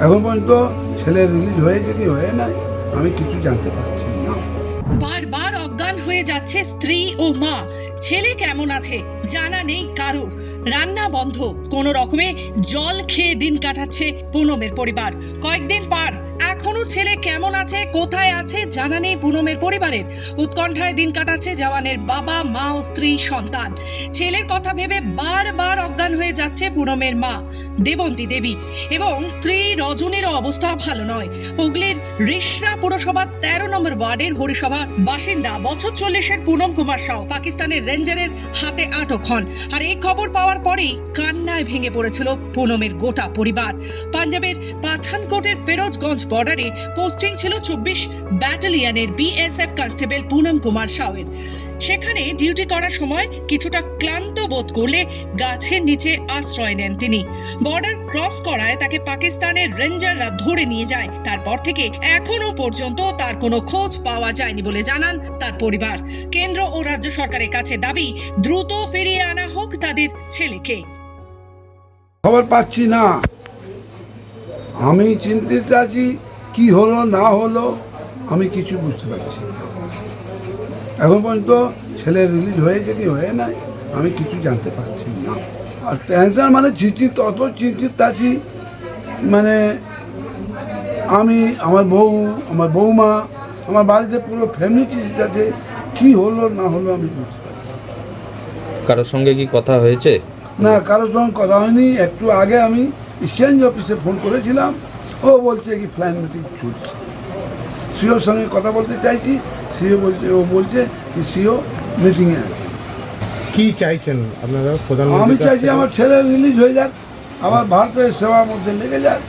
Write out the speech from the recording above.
এখন পর্যন্ত ছেলে রিলিজ হয়েছে কি হয়ে নাই আমি কিছু জানতে পারছি না। বারবার অজ্ঞান হয়ে যাচ্ছে স্ত্রী ও মা। ছেলে কেমন আছে জানা নেই কারোর। রান্না বন্ধ, কোনো রকমে জল খেয়ে দিন কাটাচ্ছে পুনমের পরিবার। কয়েকদিন পার, এখনো ছেলে কেমন আছে, কোথায় আছে জানা নেই পুনমের পরিবারের। উৎকণ্ঠায় দিন কাটাচ্ছে জওয়ানের বাবা, মা ও স্ত্রী, সন্তান। ছেলের কথা ভেবে বারবার অজ্ঞান হয়ে যাচ্ছে পুনমের মা দেবন্তী দেবী এবং স্ত্রী রজনীরও অবস্থা ভালো নয়। হুগলির রিষড়া পুরসভার 13 নম্বর ওয়ার্ডের হরিসভা বাসিন্দা বছর 40-এর পুনম কুমার সাউ পাকিস্তানের রেঞ্জারের হাতে আটক হন। আর এই খবর পাওয়ার পরেই কান্নায় ভেঙে পড়েছিল পুনমের গোটা পরিবার। পাঞ্জাবের পাঠানকোটের ফিরোজগঞ্জ বর্ডারে পোস্টিং ছিল 24 ব্যাটালিয়নের বিএসএফ কনস্টেবল পুনম কুমার সাউয়ের। সেখানে ডিউটি করার সময় কিছুটা ক্লান্ত বোধ করলে গাছের নিচে আশ্রয় নেন তিনি। বর্ডার ক্রস করায় তাকে পাকিস্তানের রেঞ্জাররা ধরে নিয়ে যায়। তারপর থেকে এখনো পর্যন্ত তার কোনো খোঁজ পাওয়া যায়নি বলে জানান তার পরিবার। কেন্দ্র ও রাজ্য সরকারের কাছে দাবি দ্রুত ফিরিয়ে আনা হোক তাদের ছেলেকে। খবর পাচ্ছি না, আমি চিন্তিত আছি কি হলো না হলো আমি কিছু বুঝতে পারছি না। এখন পর্যন্ত ছেলে রিলিজ হয়েছে কি হয়ে নাই আমি কিছু জানতে পারছি না। আর টেনশন মানে চিন্তিত, অত চিন্তিত আছি মানে আমি, আমার বউ, আমার বৌমা, আমার বাড়িতে পুরো ফ্যামিলি চিন্তিত আছে কি হলো না হলো আমি বুঝতে পারছি না। কারোর সঙ্গে কি কথা হয়েছে? না, কারোর সঙ্গে কথা হয়নি। একটু আগে আমি এক্সচেঞ্জ অফিসে ফোন করেছিলাম, ও বলছে কি ফ্ল্যান মিটিং চলছে। সিওর সঙ্গে কথা বলতে চাইছি, সিও বলছে, ও বলছে কি সিও মিটিংয়ে আছে। কি চাইছেন আপনারা আমি প্রধানমন্ত্রী? চাইছি আমার ছেলে রিলিজ হয়ে যাক, আবার ভারতের সেবার মধ্যে লেগে যাক,